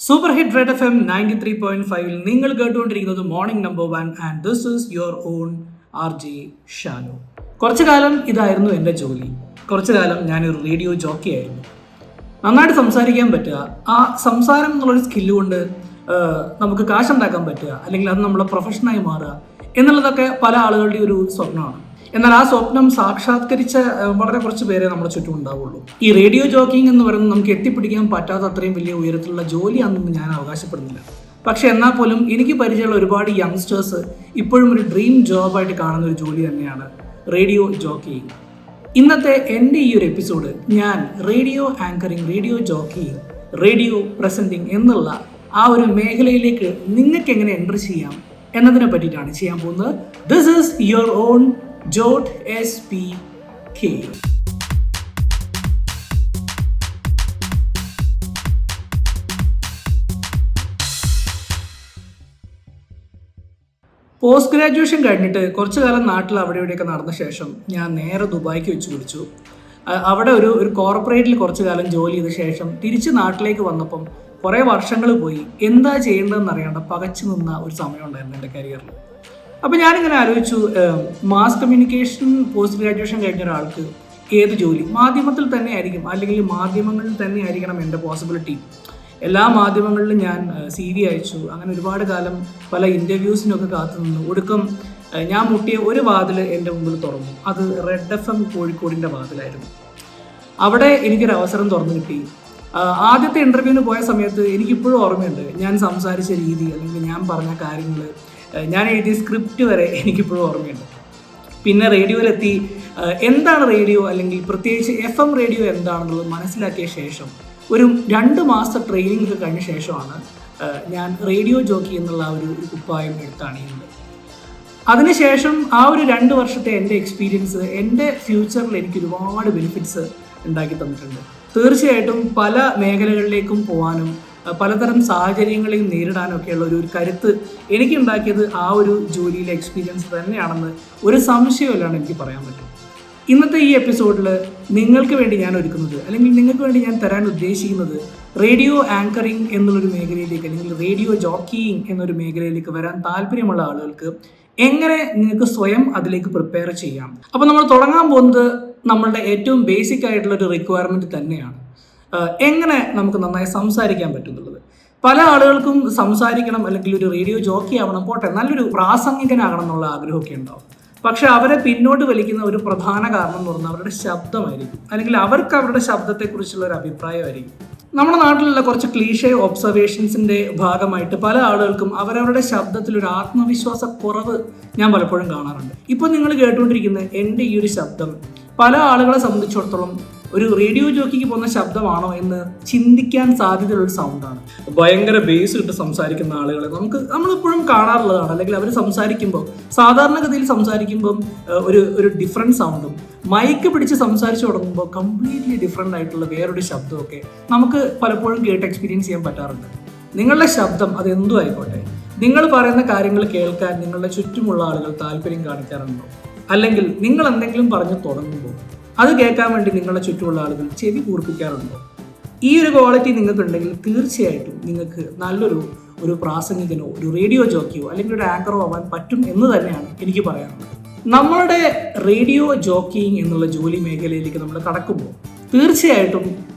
Super hit red FM 93.5 നിങ്ങൾ കേട്ടുകൊണ്ടിരിക്കുന്നത് morning number 1 and this is your own RJ Shanu. കുറച്ചു കാലം ഇതായിരുന്നു എൻ്റെ ജോലി. കുറച്ചു കാലം ഞാനൊരു റേഡിയോ ജോക്കി ആയിരുന്നു. നന്നായിട്ട് സംസാരിക്കാൻ പറ്റുക, ആ സംസാരം എന്നുള്ളൊരു സ്കില്ല് കൊണ്ട് നമുക്ക് കാശുണ്ടാക്കാൻ പറ്റുക, അല്ലെങ്കിൽ അത് നമ്മളെ പ്രൊഫഷനായി മാറുക എന്നുള്ളതൊക്കെ പല ആളുകളുടെയും ഒരു സ്വപ്നമാണ്. എന്നാൽ ആ സ്വപ്നം സാക്ഷാത്കരിച്ച വളരെ കുറച്ച് പേരെ നമ്മുടെ ചുറ്റും ഉണ്ടാവുള്ളൂ. ഈ റേഡിയോ ജോക്കിംഗ് എന്ന് പറയുന്നത് നമുക്ക് എത്തിപ്പിടിക്കാൻ പറ്റാത്ത അത്രയും വലിയ ഉയരത്തിലുള്ള ജോലിയാണെന്ന് ഞാൻ അവകാശപ്പെടുന്നില്ല. പക്ഷെ എന്നാൽ പോലും എനിക്ക് പരിചയമുള്ള ഒരുപാട് യങ്സ്റ്റേഴ്സ് ഇപ്പോഴും ഒരു ഡ്രീം ജോബായിട്ട് കാണുന്ന ഒരു ജോലി തന്നെയാണ് റേഡിയോ ജോക്കിയിങ്. ഇന്നത്തെ എൻ്റെ ഈ ഒരു എപ്പിസോഡ് ഞാൻ radio anchoring, radio jockeying, radio presenting എന്നുള്ള ആ ഒരു മേഖലയിലേക്ക് നിങ്ങൾക്ക് എങ്ങനെ എൻട്രി ചെയ്യാം എന്നതിനെ പറ്റിയിട്ടാണ് ചെയ്യാൻ പോകുന്നത്. This is your own jot SPK. Post graduation കഴിഞ്ഞിട്ട് കുറച്ചു കാലം നാട്ടിൽ അവിടെ ഇവിടെയൊക്കെ നടന്ന ശേഷം ഞാൻ നേരെ ദുബായിക്ക് വെച്ച് പിടിച്ചു. അവിടെ ഒരു കോർപ്പറേറ്റിൽ കുറച്ചു കാലം ജോലി ചെയ്ത ശേഷം തിരിച്ച് നാട്ടിലേക്ക് വന്നപ്പം കുറേ വർഷങ്ങൾ പോയി എന്താ ചെയ്യേണ്ടതെന്ന് അറിയാണ്ട് പകച്ചു നിന്ന ഒരു സമയം ഉണ്ടായിരുന്നു എൻ്റെ കരിയറിൽ. അപ്പോൾ ഞാനിങ്ങനെ ആലോചിച്ചു, മാസ് കമ്മ്യൂണിക്കേഷൻ പോസ്റ്റ് ഗ്രാജുവേഷൻ കഴിഞ്ഞ ഒരാൾക്ക് ഏത് ജോലി മാധ്യമത്തിൽ തന്നെ ആയിരിക്കും, അല്ലെങ്കിൽ മാധ്യമങ്ങളിൽ തന്നെ ആയിരിക്കണം എൻ്റെ പോസിബിലിറ്റി. എല്ലാ മാധ്യമങ്ങളിലും ഞാൻ CV അയച്ചു. അങ്ങനെ ഒരുപാട് കാലം പല ഇൻ്റർവ്യൂസിനൊക്കെ കാത്തു നിന്നു. ഒടുക്കം ഞാൻ മുട്ടിയ ഒരു വാതിൽ എൻ്റെ മുമ്പിൽ തുറന്നു. അത് റെഡ് FM കോഴിക്കോടിൻ്റെ വാതിലായിരുന്നു. അവിടെ എനിക്കൊരു അവസരം തുറന്നു കിട്ടി. ആദ്യത്തെ ഇൻ്റർവ്യൂവിന് പോയ സമയത്ത് എനിക്കിപ്പോഴും ഓർമ്മയുണ്ട് ഞാൻ സംസാരിച്ച രീതി, അല്ലെങ്കിൽ ഞാൻ പറഞ്ഞ കാര്യങ്ങൾ, ഞാൻ എഴുതിയ സ്ക്രിപ്റ്റ് വരെ എനിക്കിപ്പോഴും ഓർമ്മയുണ്ട്. പിന്നെ റേഡിയോയിലെത്തി എന്താണ് റേഡിയോ, അല്ലെങ്കിൽ പ്രത്യേകിച്ച് FM റേഡിയോ എന്താണെന്നുള്ളത് മനസ്സിലാക്കിയ ശേഷം ഒരു 2 മാസത്തെ ട്രെയിനിങ് ഒക്കെ കഴിഞ്ഞ ശേഷമാണ് ഞാൻ റേഡിയോ ജോക്കി എന്നുള്ള ഒരു കുപ്പായം എടുത്തണിയുന്നത്. അതിനുശേഷം ആ ഒരു 2 വർഷത്തെ എൻ്റെ എക്സ്പീരിയൻസ് എൻ്റെ ഫ്യൂച്ചറിൽ എനിക്ക് ഒരുപാട് ബെനിഫിറ്റ്സ് ഉണ്ടാക്കി തന്നിട്ടുണ്ട്. തീർച്ചയായിട്ടും പല മേഖലകളിലേക്കും പോകാനും പലതരം സാഹചര്യങ്ങളെയും നേരിടാനൊക്കെയുള്ള ഒരു കരുത്ത് എനിക്കുണ്ടാക്കിയത് ആ ഒരു ജോലിയിലെ എക്സ്പീരിയൻസ് തന്നെയാണെന്ന് ഒരു സംശയമില്ലാണ്ട് എനിക്ക് പറയാൻ പറ്റും. ഇന്നത്തെ ഈ എപ്പിസോഡിൽ നിങ്ങൾക്ക് വേണ്ടി ഞാൻ ഒരുക്കുന്നത്, അല്ലെങ്കിൽ നിങ്ങൾക്ക് വേണ്ടി ഞാൻ തരാൻ ഉദ്ദേശിക്കുന്നത്, റേഡിയോ ആങ്കറിങ് എന്നുള്ളൊരു മേഖലയിലേക്ക്, അല്ലെങ്കിൽ റേഡിയോ ജോക്കിയിങ് എന്നൊരു മേഖലയിലേക്ക് വരാൻ താല്പര്യമുള്ള ആളുകൾക്ക് എങ്ങനെ നിങ്ങൾക്ക് സ്വയം അതിലേക്ക് പ്രിപ്പയർ ചെയ്യാം. അപ്പോൾ നമ്മൾ തുടങ്ങാൻ പോകുന്നത് നമ്മളുടെ ഏറ്റവും ബേസിക് ആയിട്ടുള്ള ഒരു റിക്വയർമെൻറ്റ് തന്നെയാണ്. എങ്ങനെ നമുക്ക് നന്നായി സംസാരിക്കാൻ പറ്റുന്നുള്ളത്. പല ആളുകൾക്കും സംസാരിക്കണം, അല്ലെങ്കിൽ ഒരു റേഡിയോ ജോക്കി ആവണം, പോട്ടെ നല്ലൊരു പ്രാസംഗികനാകണം എന്നുള്ള ആഗ്രഹമൊക്കെ ഉണ്ടാവും. പക്ഷെ അവരെ പിന്നോട്ട് വലിക്കുന്ന ഒരു പ്രധാന കാരണം എന്ന് പറഞ്ഞാൽ അവരുടെ ശബ്ദമായിരിക്കും, അല്ലെങ്കിൽ അവർക്ക് അവരുടെ ശബ്ദത്തെക്കുറിച്ചുള്ള ഒരു അഭിപ്രായമായിരിക്കും. നമ്മുടെ നാട്ടിലുള്ള കുറച്ച് ക്ലീഷേ ഒബ്സർവേഷൻസിൻ്റെ ഭാഗമായിട്ട് പല ആളുകൾക്കും അവരവരുടെ ശബ്ദത്തിൽ ഒരു ആത്മവിശ്വാസ കുറവ് ഞാൻ പലപ്പോഴും കാണാറുണ്ട്. ഇപ്പോൾ നിങ്ങൾ കേട്ടുകൊണ്ടിരിക്കുന്ന എൻ്റെ ഈ ഒരു ശബ്ദം പല ആളുകളെ സംബന്ധിച്ചിടത്തോളം ഒരു റേഡിയോ ജോക്കിക്ക് പോകുന്ന ശബ്ദമാണോ എന്ന് ചിന്തിക്കാൻ സാധ്യതയുള്ളൊരു സൗണ്ടാണ്. ഭയങ്കര ബേസ് ഇട്ട് സംസാരിക്കുന്ന ആളുകളെ നമ്മളെപ്പോഴും കാണാറുള്ളതാണ്. അല്ലെങ്കിൽ അവർ സംസാരിക്കുമ്പോൾ, സാധാരണഗതിയിൽ സംസാരിക്കുമ്പം ഒരു ഡിഫറെൻറ്റ് സൗണ്ടും, മൈക്ക് പിടിച്ച് സംസാരിച്ച് തുടങ്ങുമ്പോൾ കംപ്ലീറ്റ്ലി ഡിഫറെൻ്റ് ആയിട്ടുള്ള വേറൊരു ശബ്ദമൊക്കെ നമുക്ക് പലപ്പോഴും കേട്ട് എക്സ്പീരിയൻസ് ചെയ്യാൻ പറ്റാറുണ്ട്. നിങ്ങളുടെ ശബ്ദം അതെന്തും ആയിക്കോട്ടെ, നിങ്ങൾ പറയുന്ന കാര്യങ്ങൾ കേൾക്കാൻ നിങ്ങളുടെ ചുറ്റുമുള്ള ആളുകൾ താല്പര്യം കാണിക്കാറുണ്ടോ? അല്ലെങ്കിൽ നിങ്ങൾ എന്തെങ്കിലും പറഞ്ഞു തുടങ്ങുമ്പോൾ അത് കേൾക്കാൻ വേണ്ടി നിങ്ങളുടെ ചുറ്റുമുള്ള ആളുകൾ ചെവി കൂർപ്പിക്കാറുണ്ടോ? ഈ ഒരു ക്വാളിറ്റി നിങ്ങൾക്കുണ്ടെങ്കിൽ തീർച്ചയായിട്ടും നിങ്ങൾക്ക് നല്ലൊരു പ്രാസംഗികനോ, ഒരു റേഡിയോ ജോക്കിയോ, അല്ലെങ്കിൽ ഒരു ആങ്കറോ ആവാൻ പറ്റും എന്ന് തന്നെയാണ് എനിക്ക് പറയാനുള്ളത്. നമ്മളുടെ റേഡിയോ ജോക്കിയിങ് എന്നുള്ള ജോലി മേഖലയിലേക്ക് നമ്മൾ കടക്കുമ്പോൾ തീർച്ചയായിട്ടും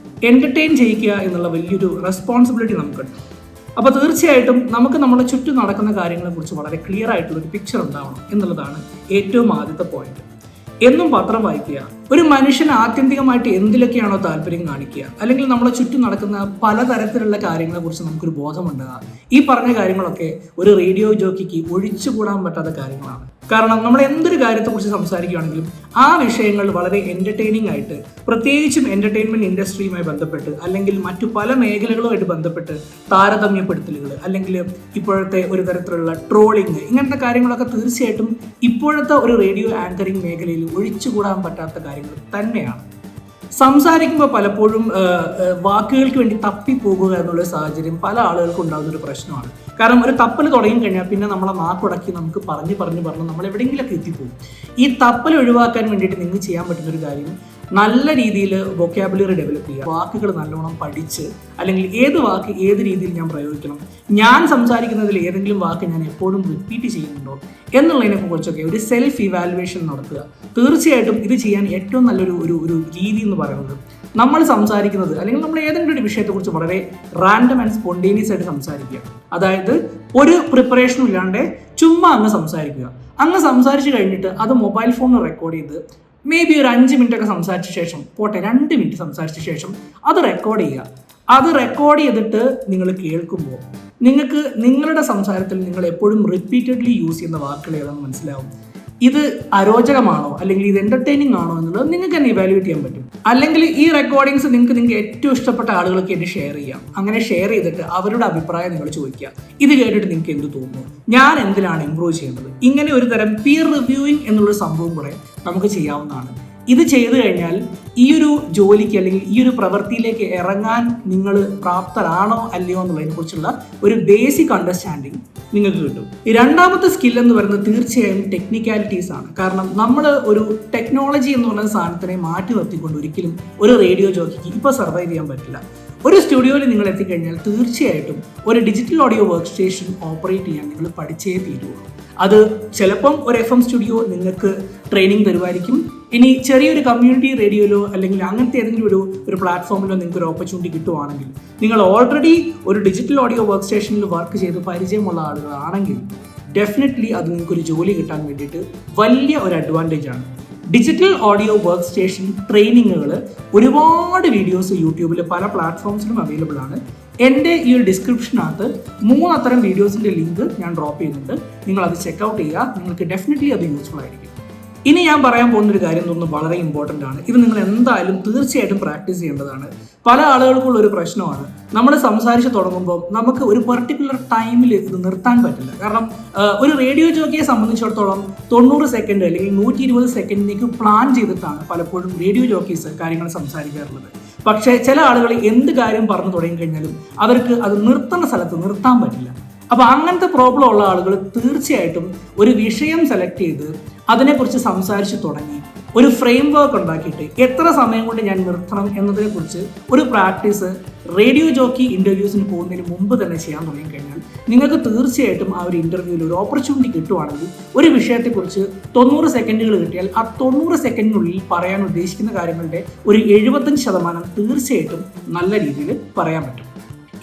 എൻ്റർടൈൻ ചെയ്യിക്കുക എന്നുള്ള വലിയൊരു റെസ്പോൺസിബിലിറ്റി നമുക്കുണ്ട്. അപ്പോൾ തീർച്ചയായിട്ടും നമുക്ക് നമ്മുടെ ചുറ്റും നടക്കുന്ന കാര്യങ്ങളെക്കുറിച്ച് വളരെ ക്ലിയർ ആയിട്ടുള്ളൊരു പിക്ചർ ഉണ്ടാവണം എന്നുള്ളതാണ് ഏറ്റവും ആദ്യത്തെ പോയിന്റ്. എന്നും പത്രം വായിക്കുക. ഒരു മനുഷ്യൻ ആത്യന്തികമായിട്ട് എന്തിലൊക്കെയാണോ താല്പര്യം കാണിക്കുക, അല്ലെങ്കിൽ നമ്മളെ ചുറ്റും നടക്കുന്ന പലതരത്തിലുള്ള കാര്യങ്ങളെക്കുറിച്ച് നമുക്കൊരു ബോധമുണ്ടാകുക, ഈ പറഞ്ഞ കാര്യങ്ങളൊക്കെ ഒരു റേഡിയോ ജോക്കിക്ക് ഒഴിച്ചുകൂടാൻ പറ്റാത്ത കാര്യങ്ങളാണ്. കാരണം നമ്മൾ എന്തൊരു കാര്യത്തെക്കുറിച്ച് സംസാരിക്കുകയാണെങ്കിലും ആ വിഷയങ്ങൾ വളരെ എൻ്റർടൈനിങ് ആയിട്ട്, പ്രത്യേകിച്ചും എൻ്റർടൈൻമെൻറ്റ് ഇൻഡസ്ട്രിയുമായി ബന്ധപ്പെട്ട്, അല്ലെങ്കിൽ മറ്റു പല മേഖലകളുമായിട്ട് ബന്ധപ്പെട്ട് താരതമ്യപ്പെടുത്തലുകൾ, അല്ലെങ്കിൽ ഇപ്പോഴത്തെ ഒരു തരത്തിലുള്ള ട്രോളിങ്, ഇങ്ങനത്തെ കാര്യങ്ങളൊക്കെ തീർച്ചയായിട്ടും ഇപ്പോഴത്തെ ഒരു റേഡിയോ ആങ്കറിങ് മേഖലയിൽ ഒഴിച്ചുകൂടാൻ പറ്റാത്ത കാര്യങ്ങൾ തന്നെയാണ്. സംസാരിക്കുമ്പോൾ പലപ്പോഴും വാക്കുകൾക്ക് വേണ്ടി തപ്പിപ്പോകുക എന്നുള്ള സാഹചര്യം പല ആളുകൾക്കും ഉണ്ടാകുന്നൊരു പ്രശ്നമാണ്. കാരണം ഒരു തപ്പൽ തുടങ്ങി കഴിഞ്ഞാൽ പിന്നെ നമ്മളെ നാക്കുടക്കി നമുക്ക് പറഞ്ഞ് നമ്മൾ എവിടെയെങ്കിലൊക്കെ എത്തിപ്പോകും. ഈ തപ്പൽ ഒഴിവാക്കാൻ വേണ്ടിയിട്ട് നിങ്ങൾക്ക് ചെയ്യാൻ പറ്റുന്നൊരു കാര്യം, നല്ല രീതിയിൽ വൊക്കാബുലറി ഡെവലപ്പ് ചെയ്യുക, വാക്കുകൾ നല്ലോണം പഠിച്ച്, അല്ലെങ്കിൽ ഏത് വാക്ക് ഏത് രീതിയിൽ ഞാൻ പ്രയോഗിക്കണം, ഞാൻ സംസാരിക്കുന്നതിൽ ഏതെങ്കിലും വാക്ക് ഞാൻ എപ്പോഴും റിപ്പീറ്റ് ചെയ്യുന്നുണ്ടോ എന്നുള്ളതിനെ കുറിച്ചൊക്കെ ഒരു സെൽഫ് ഇവാലുവേഷൻ നടത്തുക. തീർച്ചയായിട്ടും ഇത് ചെയ്യാൻ ഏറ്റവും നല്ലൊരു ഒരു രീതി എന്ന് പറയുന്നത്, നമ്മൾ സംസാരിക്കുന്നത് അല്ലെങ്കിൽ നമ്മൾ ഏതെങ്കിലും ഒരു വിഷയത്തെക്കുറിച്ച് വളരെ റാൻഡം ആൻഡ് സ്പോണ്ടേനിയസ് ആയിട്ട് സംസാരിക്കുക. അതായത് ഒരു പ്രിപ്പറേഷനും ഇല്ലാണ്ട് ചുമ്മാ അങ്ങ് സംസാരിക്കുക. അങ്ങ് സംസാരിച്ച് കഴിഞ്ഞിട്ട് അത് മൊബൈൽ ഫോണിൽ റെക്കോർഡ് ചെയ്ത് മേ ബി ഒരു 5 മിനിറ്റ് ഒക്കെ സംസാരിച്ച ശേഷം, പോട്ടെ 2 മിനിറ്റ് സംസാരിച്ച ശേഷം അത് റെക്കോർഡ് ചെയ്യുക. അത് റെക്കോർഡ് ചെയ്തിട്ട് നിങ്ങൾ കേൾക്കുമ്പോൾ നിങ്ങൾക്ക് നിങ്ങളുടെ സംസാരത്തിൽ നിങ്ങൾ എപ്പോഴും റിപ്പീറ്റഡ്ലി യൂസ് ചെയ്യുന്ന വാക്കുകൾ ഏതാണെന്ന് മനസ്സിലാവും. ഇത് അരോചകമാണോ അല്ലെങ്കിൽ ഇത് എന്റർടൈനിങ് ആണോ എന്നുള്ളത് നിങ്ങൾക്ക് തന്നെ ഇവാലുവേറ്റ് ചെയ്യാൻ പറ്റും. അല്ലെങ്കിൽ ഈ റെക്കോർഡിങ്സ് നിങ്ങൾക്ക് ഏറ്റവും ഇഷ്ടപ്പെട്ട ആളുകൾക്ക് വേണ്ടി ഷെയർ ചെയ്യാം. അങ്ങനെ ഷെയർ ചെയ്തിട്ട് അവരുടെ അഭിപ്രായം നിങ്ങൾ ചോദിക്കുക. ഇത് കേട്ടിട്ട് നിങ്ങൾക്ക് എന്ത് തോന്നുന്നു, ഞാൻ എന്തിനാണ് ഇംപ്രൂവ് ചെയ്യുന്നത്, ഇങ്ങനെ ഒരു തരം പിയർ റിവ്യൂയിങ് എന്നുള്ളൊരു സംഭവം കൂടെ നമുക്ക് ചെയ്യാവുന്നതാണ്. ഇത് ചെയ്തു കഴിഞ്ഞാൽ ഈ ഒരു ജോലിക്ക് അല്ലെങ്കിൽ ഈ ഒരു പ്രവൃത്തിയിലേക്ക് ഇറങ്ങാൻ നിങ്ങൾ പ്രാപ്തരാണോ അല്ലയോ എന്നുള്ളതിനെ കുറിച്ചുള്ള ഒരു ബേസിക് അണ്ടർസ്റ്റാൻഡിങ് നിങ്ങൾക്ക് കിട്ടും. ഈ രണ്ടാമത്തെ സ്കിൽ എന്ന് പറയുന്നത് തീർച്ചയായും ടെക്നിക്കാലിറ്റീസ് ആണ്. കാരണം നമ്മൾ ഒരു ടെക്നോളജി എന്ന് പറയുന്ന സാധനത്തിനെ മാറ്റി നിർത്തിക്കൊണ്ട് ഒരിക്കലും ഒരു റേഡിയോ ജോക്കിക്ക് ഇപ്പോൾ സർവൈവ് ചെയ്യാൻ പറ്റില്ല. ഒരു സ്റ്റുഡിയോയിൽ നിങ്ങൾ എത്തിക്കഴിഞ്ഞാൽ തീർച്ചയായിട്ടും ഒരു digital audio work station operate ചെയ്യാൻ നിങ്ങൾ പഠിച്ചേ തീരുള്ളൂ. അത് ചിലപ്പം ഒരു FM സ്റ്റുഡിയോ നിങ്ങൾക്ക് ട്രെയിനിങ് തരുമായിരിക്കും. ഇനി ചെറിയൊരു കമ്മ്യൂണിറ്റി റേഡിയോയിലോ അല്ലെങ്കിൽ അങ്ങനത്തെ ഏതെങ്കിലും ഒരു പ്ലാറ്റ്ഫോമിലോ നിങ്ങൾക്ക് ഒരു ഓപ്പർച്യൂണിറ്റി കിട്ടുവാണെങ്കിൽ, നിങ്ങൾ ഓൾറെഡി ഒരു ഡിജിറ്റൽ ഓഡിയോ വർക്ക് സ്റ്റേഷനിൽ വർക്ക് ചെയ്ത് പരിചയമുള്ള ആളുകളാണെങ്കിൽ ഡെഫിനറ്റ്ലി അത് നിങ്ങൾക്കൊരു ജോലി കിട്ടാൻ വേണ്ടിയിട്ട് വലിയ ഒരു അഡ്വാൻറ്റേജ് ആണ്. ഡിജിറ്റൽ ഓഡിയോ വർക്ക് സ്റ്റേഷൻ ട്രെയിനിങ്ങുകൾ ഒരുപാട് വീഡിയോസ് യൂട്യൂബിൽ പല പ്ലാറ്റ്ഫോംസിലും അവൈലബിൾ ആണ്. എൻ്റെ ഈ ഒരു ഡിസ്ക്രിപ്ഷനകത്ത് 3 അത്തരം വീഡിയോസിൻ്റെ ലിങ്ക് ഞാൻ ഡ്രോപ്പ് ചെയ്യുന്നുണ്ട്. നിങ്ങളത് ചെക്കൗട്ട് ചെയ്യുക. നിങ്ങൾക്ക് ഡെഫിനറ്റ്ലി അത് യൂസ്ഫുൾ ആയിരിക്കും. ഇനി ഞാൻ പറയാൻ പോകുന്നൊരു കാര്യം തോന്നുന്നു വളരെ ഇമ്പോർട്ടൻ്റ് ആണ്. ഇത് നിങ്ങൾ എന്തായാലും തീർച്ചയായിട്ടും പ്രാക്ടീസ് ചെയ്യേണ്ടതാണ്. പല ആളുകൾക്കുള്ള ഒരു പ്രശ്നമാണ്, നമ്മൾ സംസാരിച്ച് തുടങ്ങുമ്പോൾ നമുക്ക് ഒരു പെർട്ടിക്കുലർ ടൈമിൽ ഇത് നിർത്താൻ പറ്റില്ല. കാരണം ഒരു റേഡിയോ ജോക്കിയെ സംബന്ധിച്ചിടത്തോളം 90 സെക്കൻഡ് അല്ലെങ്കിൽ 120 സെക്കൻഡിലേക്ക് പ്ലാൻ ചെയ്തിട്ടാണ് പലപ്പോഴും റേഡിയോ ജോക്കീസ് കാര്യങ്ങൾ സംസാരിക്കാറുള്ളത്. പക്ഷേ ചില ആളുകൾ എന്ത് കാര്യം പറഞ്ഞു തുടങ്ങിക്കഴിഞ്ഞാലും അവർക്ക് അത് നിർത്തുന്ന സ്ഥലത്ത് നിർത്താൻ പറ്റില്ല. അപ്പോൾ അങ്ങനത്തെ പ്രോബ്ലം ഉള്ള ആളുകൾ തീർച്ചയായിട്ടും ഒരു വിഷയം സെലക്ട് ചെയ്ത് അതിനെക്കുറിച്ച് സംസാരിച്ച് തുടങ്ങി ഒരു ഫ്രെയിം വർക്ക് ഉണ്ടാക്കിയിട്ട് എത്ര സമയം കൊണ്ട് ഞാൻ നിർത്തണം എന്നതിനെക്കുറിച്ച് ഒരു പ്രാക്ടീസ് റേഡിയോ ജോക്കി ഇൻ്റർവ്യൂസിന് പോകുന്നതിന് മുമ്പ് തന്നെ ചെയ്യാൻ തുടങ്ങിക്കഴിഞ്ഞാൽ നിങ്ങൾക്ക് തീർച്ചയായിട്ടും ആ ഒരു ഇൻ്റർവ്യൂവിൽ ഒരു ഓപ്പർച്യൂണിറ്റി കിട്ടുവാണെങ്കിൽ ഒരു വിഷയത്തെക്കുറിച്ച് 90 സെക്കൻഡുകൾ കിട്ടിയാൽ ആ 90 സെക്കൻഡിനുള്ളിൽ പറയാൻ ഉദ്ദേശിക്കുന്ന കാര്യങ്ങളുടെ ഒരു 75% തീർച്ചയായിട്ടും നല്ല രീതിയിൽ പറയാൻ പറ്റും.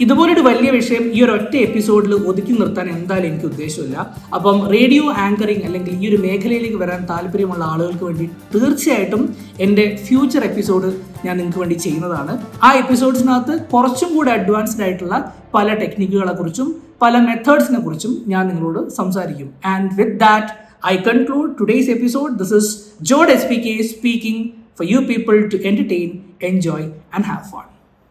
ഇതുപോലൊരു വലിയ വിഷയം ഈ ഒരു ഒറ്റ എപ്പിസോഡിൽ ഒതുക്കി നിർത്താൻ എന്തായാലും എനിക്ക് ഉദ്ദേശമില്ല. അപ്പം റേഡിയോ ആങ്കറിങ് അല്ലെങ്കിൽ ഈ ഒരു മേഖലയിലേക്ക് വരാൻ താല്പര്യമുള്ള ആളുകൾക്ക് വേണ്ടി തീർച്ചയായിട്ടും എൻ്റെ ഫ്യൂച്ചർ എപ്പിസോഡ് ഞാൻ നിങ്ങൾക്ക് വേണ്ടി ചെയ്യുന്നതാണ്. ആ എപ്പിസോഡ്സിനകത്ത് കുറച്ചും കൂടെ അഡ്വാൻസ്ഡ് ആയിട്ടുള്ള പല ടെക്നിക്കുകളെ കുറിച്ചും പല മെത്തേഡ്സിനെ കുറിച്ചും ഞാൻ നിങ്ങളോട് സംസാരിക്കും. And with that I conclude today's episode. This is Jode SPK speaking for you people to entertain, enjoy and have fun.